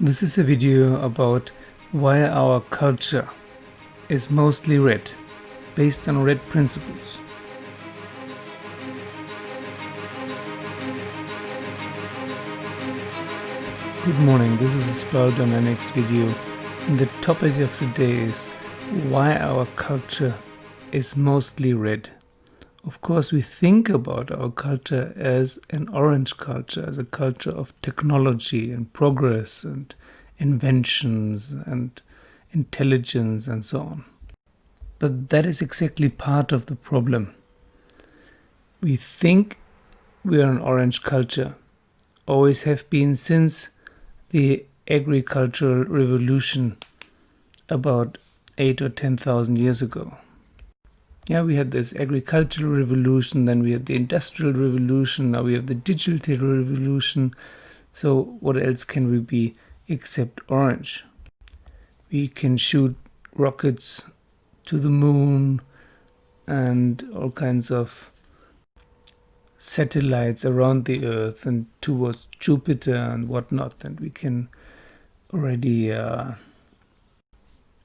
This is a video about why our culture is mostly red, based on red principles. Good morning, this is a Spiral Dynamics video, and the topic of today is why our culture is mostly red. Of course, we think about our culture as an orange culture, as a culture of technology and progress and inventions and intelligence and so on. But that is exactly part of the problem. We think we are an orange culture, always have been since the agricultural revolution about 8 or 10,000 years ago. Yeah, we had this agricultural revolution, then we had the industrial revolution, now we have the digital revolution. So what else can we be except orange? We can shoot rockets to the moon and all kinds of satellites around the Earth and towards Jupiter and whatnot, and we can already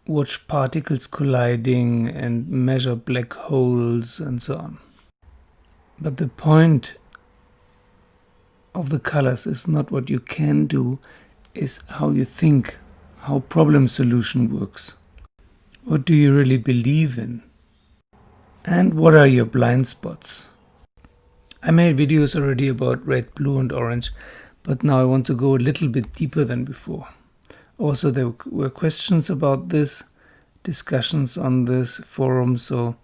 watch particles colliding and measure black holes and so on. But the point of the colors is not what you can do, is how you think, how problem solution works. What do you really believe in? And what are your blind spots? I made videos already about red, blue and orange, but now I want to go a little bit deeper than before. Also, there were questions about this, discussions on this forum, so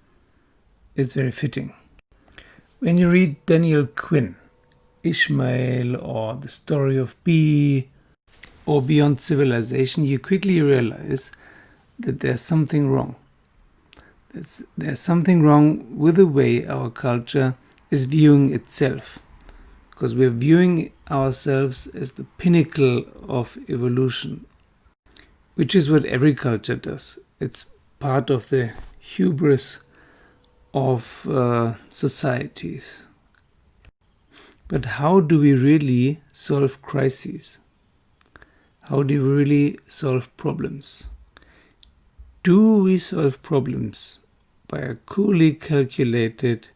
it's very fitting. When you read Daniel Quinn, Ishmael, or The Story of B, or Beyond Civilization, you quickly realize that there's something wrong. There's something wrong with the way our culture is viewing itself, because we're viewing ourselves as the pinnacle of evolution, which is what every culture does. It's part of the hubris of societies. But how do we really solve crises? How do we really solve problems? Do we solve problems by a coolly calculated,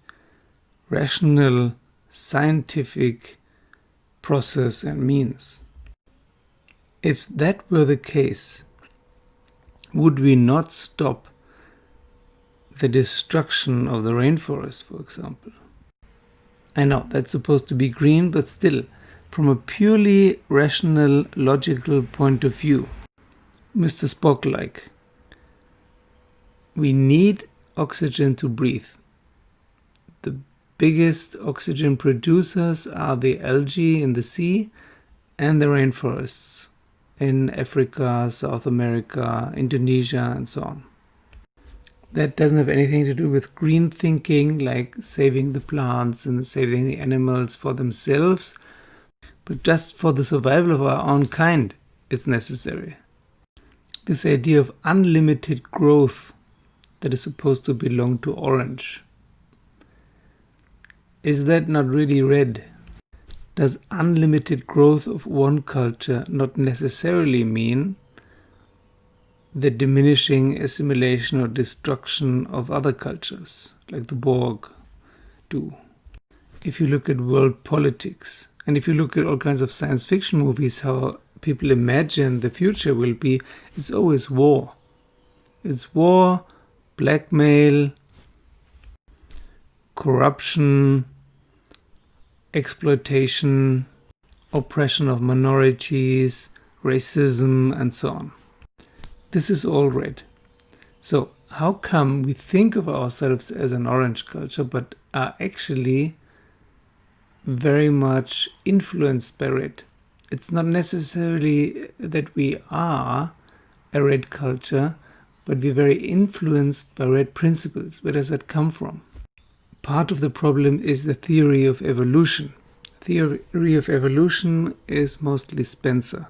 rational, scientific process and means? If that were the case, would we not stop the destruction of the rainforest, for example? I know that's supposed to be green, but still, from a purely rational, logical point of view, Mr. Spock-like, we need oxygen to breathe. The biggest oxygen producers are the algae in the sea and the rainforests in Africa, South America, Indonesia, and so on. That doesn't have anything to do with green thinking, like saving the plants and saving the animals for themselves, but just for the survival of our own kind, it's necessary. This idea of unlimited growth that is supposed to belong to orange, is that not really red? Does unlimited growth of one culture not necessarily mean the diminishing assimilation or destruction of other cultures, like the Borg do? If you look at world politics, and if you look at all kinds of science fiction movies, how people imagine the future will be, it's always war. It's war, blackmail, corruption, exploitation, oppression of minorities, racism, and so on. This is all red. So how come we think of ourselves as an orange culture, but are actually very much influenced by red? It's not necessarily that we are a red culture, but we're very influenced by red principles. Where does that come from? Part of the problem is the theory of evolution. Theory of evolution is mostly Spencer.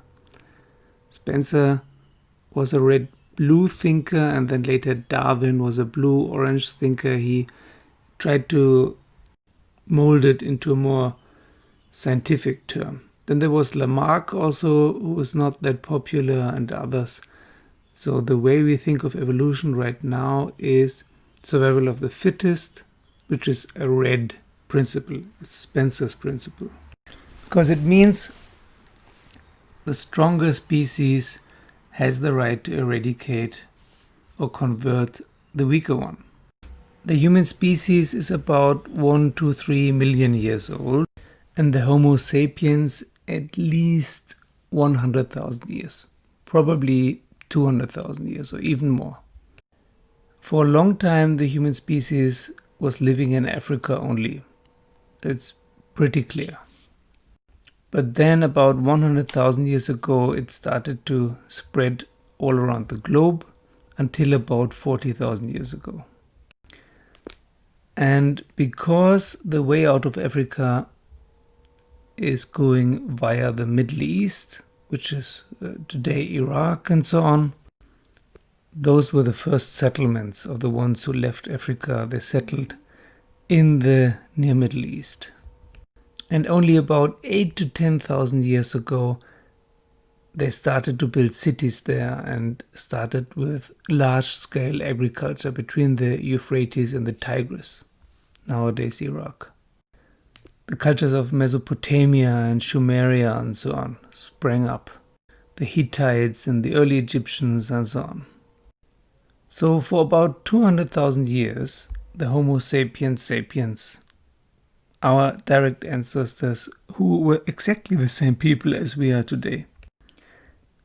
Spencer was a red-blue thinker, and then later Darwin was a blue-orange thinker. He tried to mold it into a more scientific term. Then there was Lamarck also, who was not that popular, and others. So the way we think of evolution right now is survival of the fittest, which is a red principle. It's Spencer's principle. Because it means the stronger species has the right to eradicate or convert the weaker one. The human species is about 1 to 3 million years old, and the Homo sapiens at least 100,000 years, probably 200,000 years or even more. For a long time, the human species was living in Africa only. It's pretty clear. But then about 100,000 years ago, it started to spread all around the globe until about 40,000 years ago. And because the way out of Africa is going via the Middle East, which is today Iraq and so on, those were the first settlements of the ones who left Africa. They settled in the near Middle East. And only about 8 to 10,000 years ago, they started to build cities there and started with large-scale agriculture between the Euphrates and the Tigris, nowadays Iraq. The cultures of Mesopotamia and Sumeria and so on sprang up. The Hittites and the early Egyptians and so on. So for about 200,000 years, the Homo sapiens, our direct ancestors, who were exactly the same people as we are today,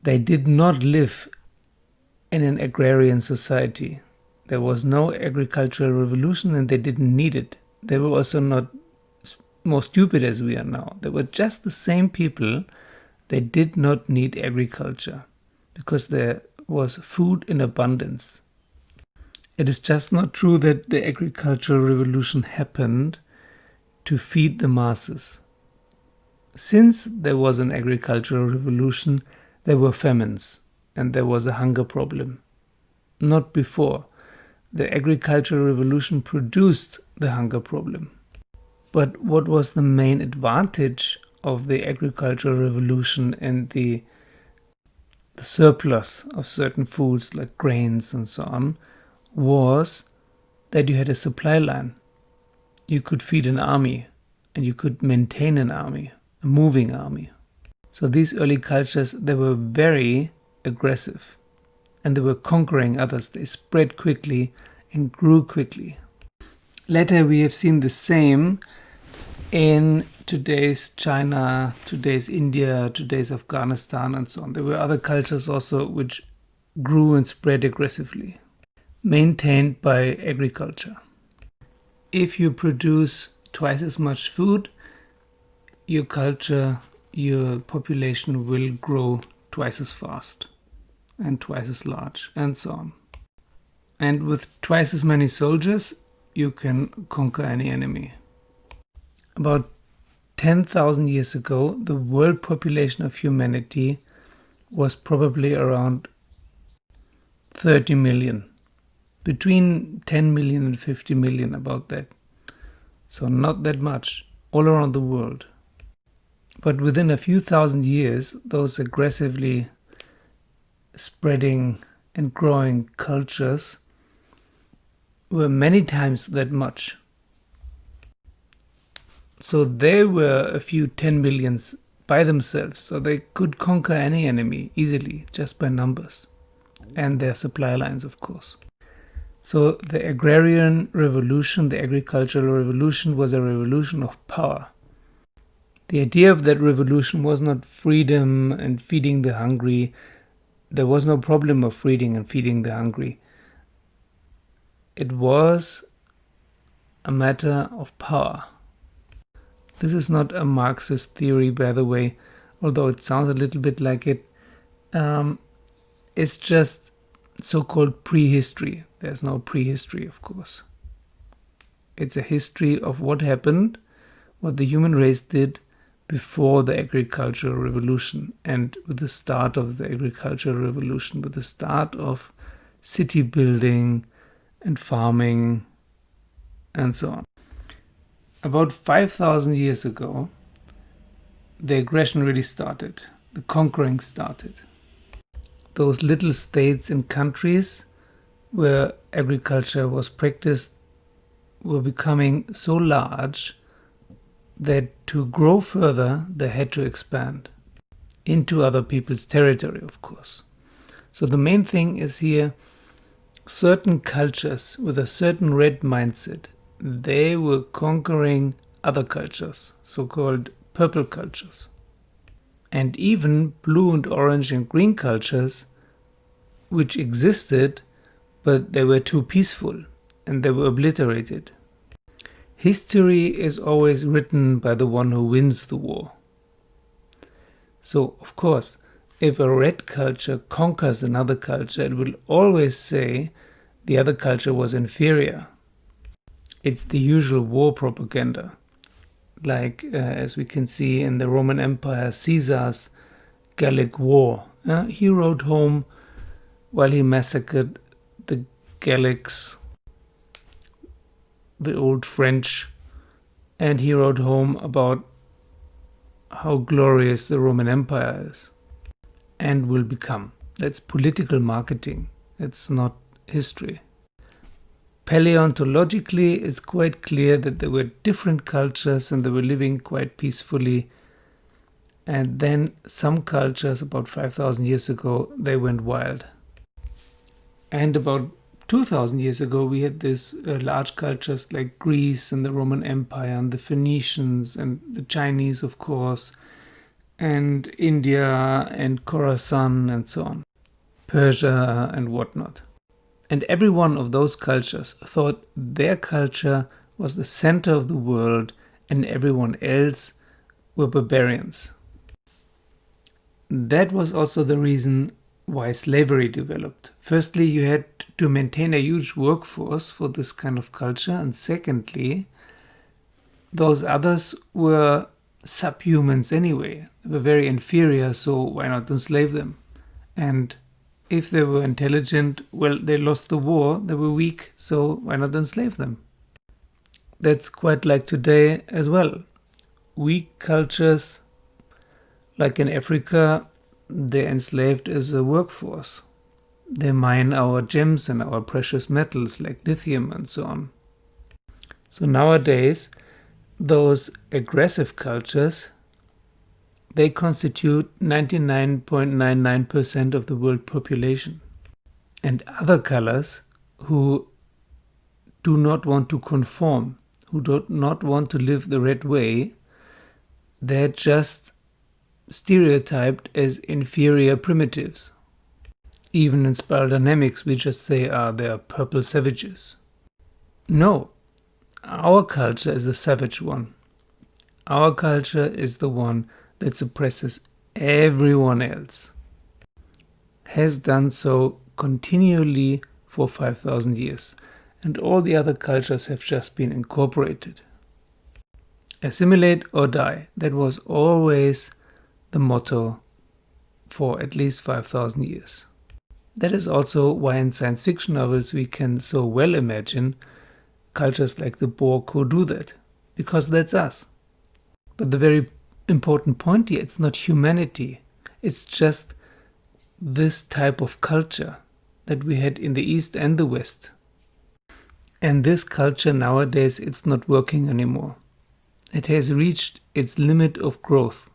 they did not live in an agrarian society. There was no agricultural revolution and they didn't need it. They were also not more stupid as we are now. They were just the same people. They did not need agriculture because there was food in abundance. It is just not true that the agricultural revolution happened to feed the masses. Since there was an agricultural revolution, there were famines and there was a hunger problem. Not before. The agricultural revolution produced the hunger problem. But what was the main advantage of the agricultural revolution and the surplus of certain foods like grains and so on was that you had a supply line. You could feed an army and you could maintain an army, a moving army. So these early cultures, they were very aggressive and they were conquering others. They spread quickly and grew quickly. Later we have seen the same in today's China, today's India, today's Afghanistan and so on. There were other cultures also which grew and spread aggressively, maintained by agriculture. If you produce twice as much food, your culture, your population will grow twice as fast and twice as large and so on. And with twice as many soldiers, you can conquer any enemy. About 10,000 years ago, the world population of humanity was probably around 30 million. Between 10 million and 50 million, about that. So not that much, all around the world. But within a few thousand years, those aggressively spreading and growing cultures were many times that much. So they were a few 10 millions by themselves, so they could conquer any enemy easily, just by numbers. And their supply lines, of course. So the agrarian revolution, the agricultural revolution, was a revolution of power. The idea of that revolution was not freedom and feeding the hungry. There was no problem of feeding and feeding the hungry. It was a matter of power. This is not a Marxist theory, by the way, although it sounds a little bit like it. It's just so-called prehistory. There's no prehistory, of course. It's a history of what happened, what the human race did before the agricultural revolution, and with the start of the agricultural revolution, with the start of city building and farming and so on. About 5,000 years ago, the aggression really started. The conquering started. Those little states and countries where agriculture was practiced were becoming so large that to grow further they had to expand into other people's territory, of course. So the main thing is here, certain cultures with a certain red mindset, they were conquering other cultures, so-called purple cultures. And even blue and orange and green cultures, which existed, but they were too peaceful and they were obliterated. History is always written by the one who wins the war. So, of course, if a red culture conquers another culture, it will always say the other culture was inferior. It's the usual war propaganda. Like, as we can see in the Roman Empire, Caesar's Gallic War. He rode home while he massacred the Gallics, the old French, and he wrote home about how glorious the Roman Empire is and will become. That's political marketing. It's not history. Paleontologically, it's quite clear that there were different cultures and they were living quite peacefully. And then some cultures, about 5,000 years ago, they went wild. And about 2,000 years ago, we had these large cultures like Greece and the Roman Empire and the Phoenicians and the Chinese, of course, and India and Khorasan and so on, Persia and whatnot. And every one of those cultures thought their culture was the center of the world and everyone else were barbarians. That was also the reason why slavery developed. Firstly, you had to maintain a huge workforce for this kind of culture, and secondly, those others were subhumans anyway. They were very inferior, so why not enslave them? And if they were intelligent, well, they lost the war, they were weak, so why not enslave them? That's quite like today as well. Weak cultures, like in Africa, they're enslaved as a workforce. They mine our gems and our precious metals like lithium and so on. So nowadays, those aggressive cultures, they constitute 99.99% of the world population. And other colors who do not want to conform, who do not want to live the red way, they're just stereotyped as inferior primitives. Even in spiral dynamics, we just say, they are purple savages. No, our culture is the savage one. Our culture is the one that suppresses everyone else. Has done so continually for 5,000 years, and all the other cultures have just been incorporated. Assimilate or die, that was always the motto for at least 5,000 years. That is also why in science fiction novels we can so well imagine cultures like the Borg who do that, because that's us. But the very important point here, it's not humanity, it's just this type of culture that we had in the East and the West. And this culture nowadays, it's not working anymore. It has reached its limit of growth.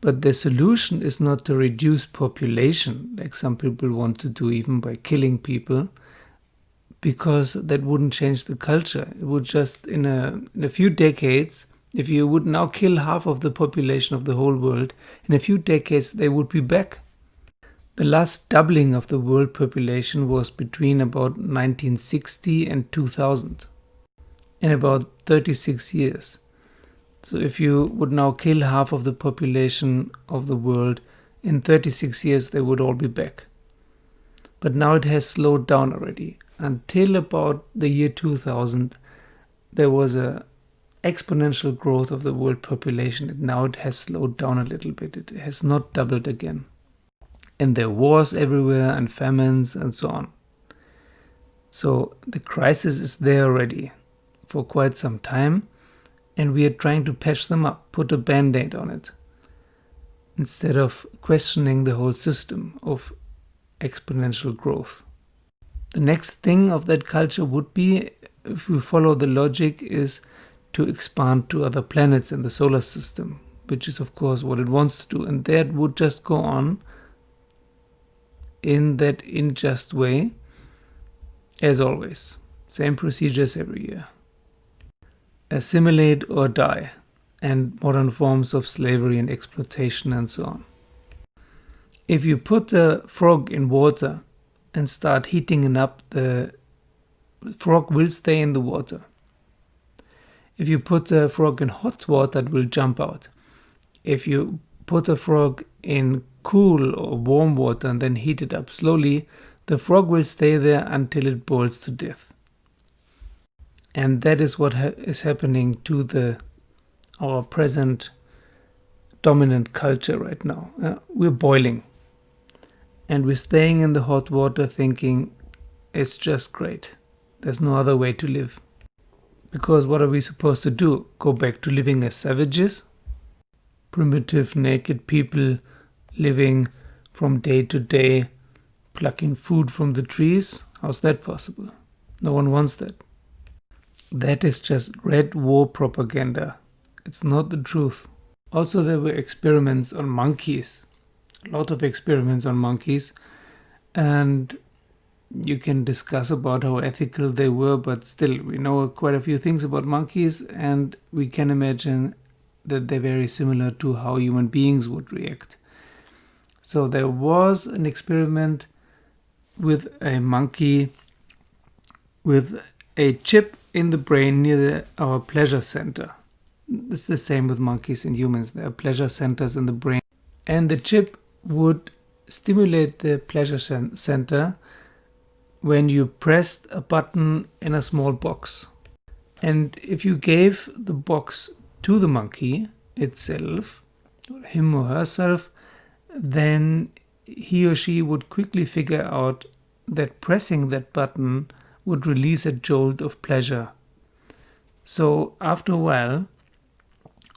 But the solution is not to reduce population, like some people want to do, even by killing people, because that wouldn't change the culture. It would just, in a few decades, if you would now kill half of the population of the whole world, in a few decades they would be back. The last doubling of the world population was between about 1960 and 2000, in about 36 years. So if you would now kill half of the population of the world, in 36 years they would all be back. But now it has slowed down already. Until about the year 2000, there was a exponential growth of the world population, and now it has slowed down a little bit. It has not doubled again. And there are wars everywhere and famines and so on. So the crisis is there already for quite some time, and we are trying to patch them up, put a band-aid on it, instead of questioning the whole system of exponential growth. The next thing of that culture would be, if we follow the logic, is to expand to other planets in the solar system, which is of course what it wants to do, and that would just go on in that unjust way as always. Same procedures every year. Assimilate or die, and modern forms of slavery and exploitation and so on. If you put a frog in water and start heating it up, the frog will stay in the water. If you put a frog in hot water, it will jump out. If you put a frog in cool or warm water and then heat it up slowly, the frog will stay there until it boils to death. And that is what is happening to our present dominant culture right now. We're boiling. And we're staying in the hot water thinking it's just great. There's no other way to live. Because what are we supposed to do? Go back to living as savages? Primitive, naked people living from day to day, plucking food from the trees? How's that possible? No one wants that. That is just red war propaganda. It's not the truth. Also, there were experiments on monkeys. A lot of experiments on monkeys. And you can discuss about how ethical they were, but still, we know quite a few things about monkeys, and we can imagine that they're very similar to how human beings would react. So there was an experiment with a monkey with a chip in the brain near our pleasure center. It's the same with monkeys and humans. There are pleasure centers in the brain. And the chip would stimulate the pleasure center when you pressed a button in a small box. And if you gave the box to the monkey itself, or him or herself, then he or she would quickly figure out that pressing that button would release a jolt of pleasure. So after a while,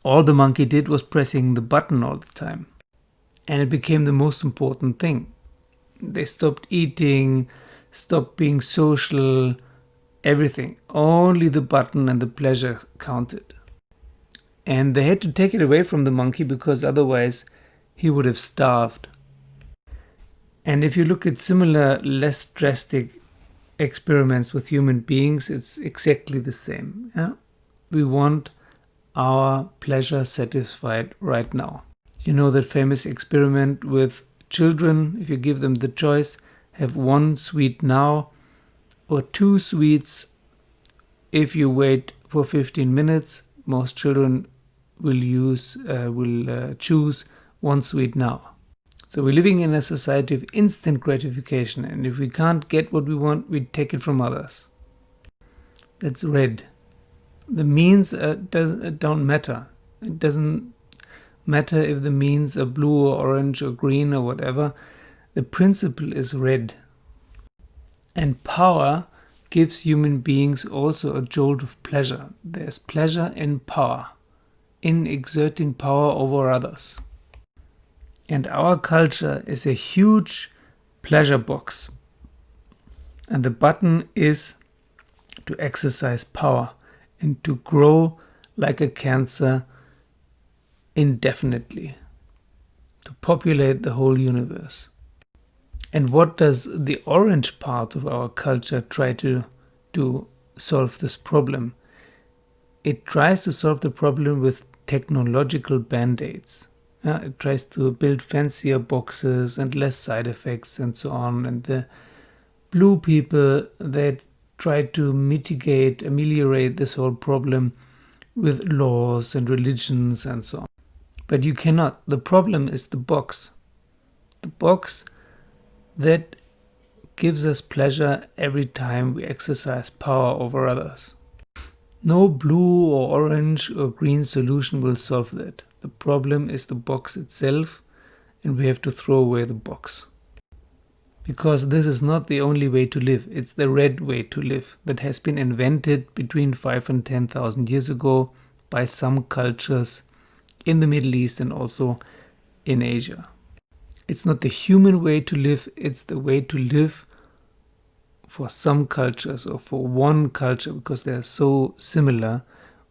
all the monkey did was pressing the button all the time. And it became the most important thing. They stopped eating, stopped being social, everything. Only the button and the pleasure counted. And they had to take it away from the monkey because otherwise he would have starved. And if you look at similar, less drastic experiments with human beings, it's exactly the same. Yeah? We want our pleasure satisfied right now. You know that famous experiment with children, if you give them the choice, have one sweet now or two sweets if you wait for 15 minutes. Most children will choose one sweet now. So we're living in a society of instant gratification, and if we can't get what we want, we take it from others. That's red. The means don't matter. It doesn't matter if the means are blue or orange or green or whatever. The principle is red. And power gives human beings also a jolt of pleasure. There's pleasure in power, in exerting power over others. And our culture is a huge pleasure box. And the button is to exercise power and to grow like a cancer indefinitely, to populate the whole universe. And what does the orange part of our culture try to do solve this problem? It tries to solve the problem with technological band-aids. It tries to build fancier boxes and less side effects and so on. And the blue people, they try to ameliorate this whole problem with laws and religions and so on. But you cannot. The problem is the box. The box that gives us pleasure every time we exercise power over others. No blue or orange or green solution will solve that. The problem is the box itself, and we have to throw away the box. Because this is not the only way to live. It's the red way to live that has been invented between 5,000 and 10,000 years ago by some cultures in the Middle East and also in Asia. It's not the human way to live, it's the way to live for some cultures or for one culture, because they are so similar,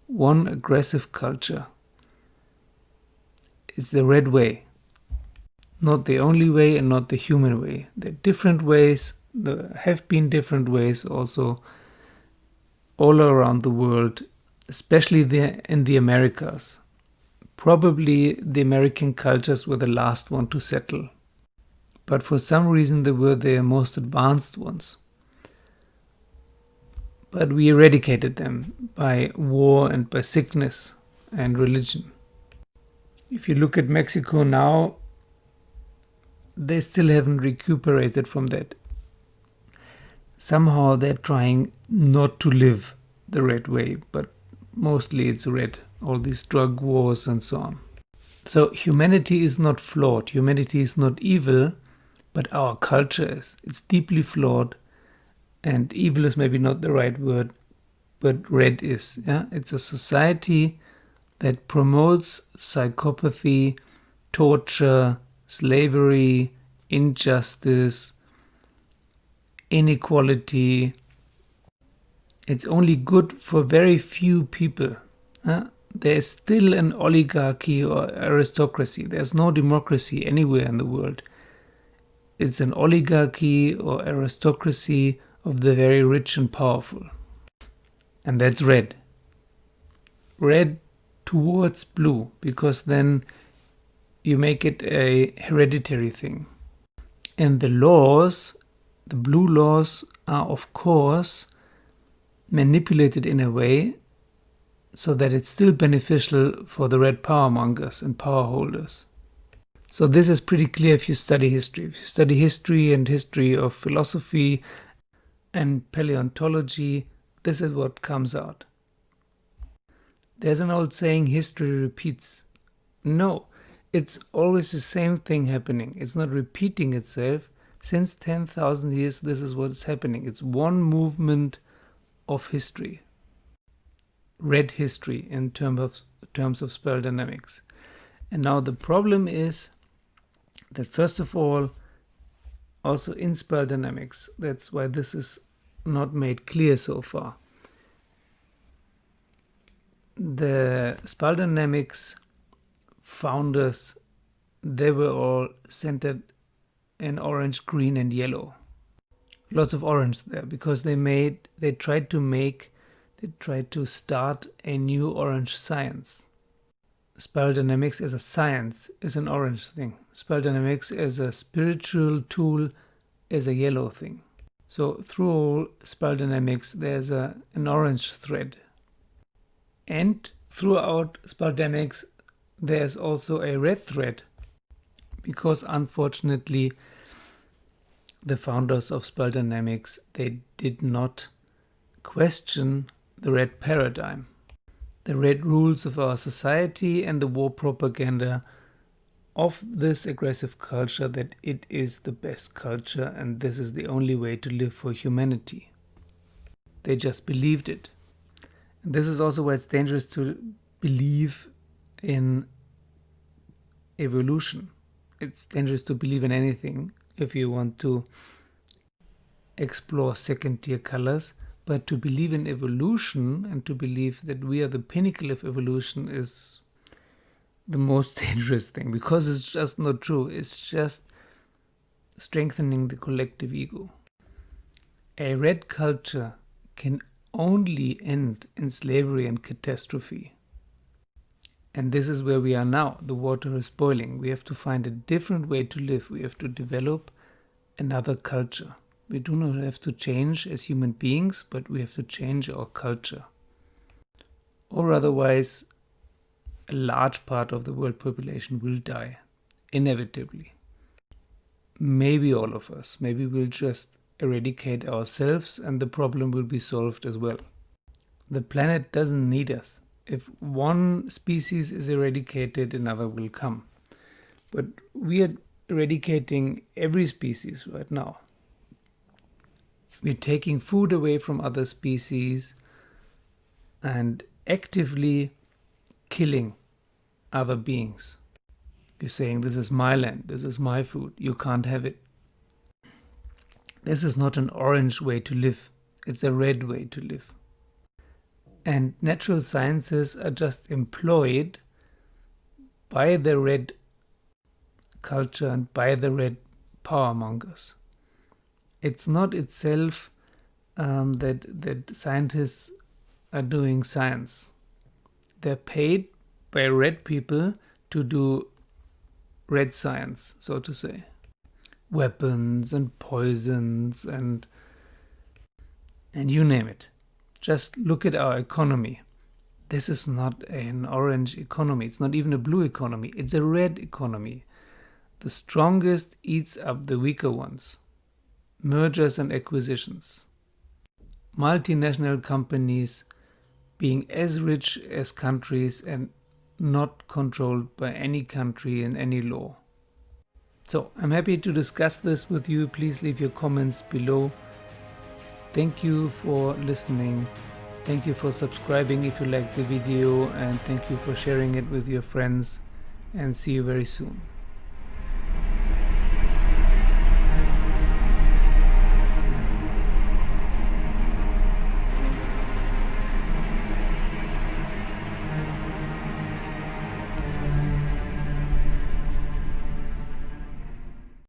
one aggressive culture. It's the red way. Not the only way and not the human way. There are different ways, there have been different ways also all around the world, especially in the Americas. Probably the American cultures were the last one to settle. But for some reason they were the most advanced ones. But we eradicated them by war and by sickness and religion. If you look at Mexico now, they still haven't recuperated from that. Somehow they're trying not to live the red way, but mostly it's red, all these drug wars and so on. So humanity is not flawed, humanity is not evil, but our culture is. It's deeply flawed, and evil is maybe not the right word, but red is. Yeah? It's a society that promotes psychopathy, torture, slavery, injustice, inequality. It's only good for very few people. There's still an oligarchy or aristocracy. There's no democracy anywhere in the world. It's an oligarchy or aristocracy of the very rich and powerful. And that's red. Red towards blue, because then you make it a hereditary thing. And the laws, the blue laws, are of course manipulated in a way so that it's still beneficial for the red power mongers and power holders. So this is pretty clear if you study history. If you study history and history of philosophy and paleontology, this is what comes out. There's an old saying, history repeats. No, it's always the same thing happening. It's not repeating itself. Since 10,000 years, this is what's happening. It's one movement of history. Red history in terms of spell dynamics. And now the problem is that first of all, also in spell dynamics, that's why this is not made clear so far. The spell dynamics founders, they were all centered in orange, green and yellow. Lots of orange there, because they tried to start a new orange science. Spell dynamics as a science is an orange thing. Spell dynamics as a spiritual tool is a yellow thing. So through all spell dynamics, there's an orange thread. And throughout spell dynamics, there's also a red thread, because unfortunately, the founders of spell dynamics, they did not question the red paradigm, the red rules of our society and the war propaganda of this aggressive culture, that it is the best culture and this is the only way to live for humanity. They just believed it. And this is also why it's dangerous to believe in evolution. It's dangerous to believe in anything if you want to explore second-tier colors. But to believe in evolution and to believe that we are the pinnacle of evolution is the most dangerous thing, because it's just not true. It's just strengthening the collective ego. A red culture can only end in slavery and catastrophe. And this is where we are now. The water is boiling. We have to find a different way to live. We have to develop another culture. We do not have to change as human beings, but we have to change our culture. Or otherwise, a large part of the world population will die, inevitably. Maybe all of us. Maybe we'll just eradicate ourselves and the problem will be solved as well. The planet doesn't need us. If one species is eradicated, another will come. But we are eradicating every species right now. We're taking food away from other species and actively killing other beings. You're saying, this is my land, this is my food, you can't have it. This is not an orange way to live, it's a red way to live. And natural sciences are just employed by the red culture and by the red power mongers. It's not itself that scientists are doing science. They're paid by red people to do red science, so to say. Weapons and poisons and you name it. Just look at our economy. This is not an orange economy. It's not even a blue economy. It's a red economy. The strongest eats up the weaker ones. Mergers and acquisitions. Multinational companies being as rich as countries and not controlled by any country and any law. So, I'm happy to discuss this with you. Please leave your comments below. Thank you for listening. Thank you for subscribing if you liked the video, and thank you for sharing it with your friends, and see you very soon.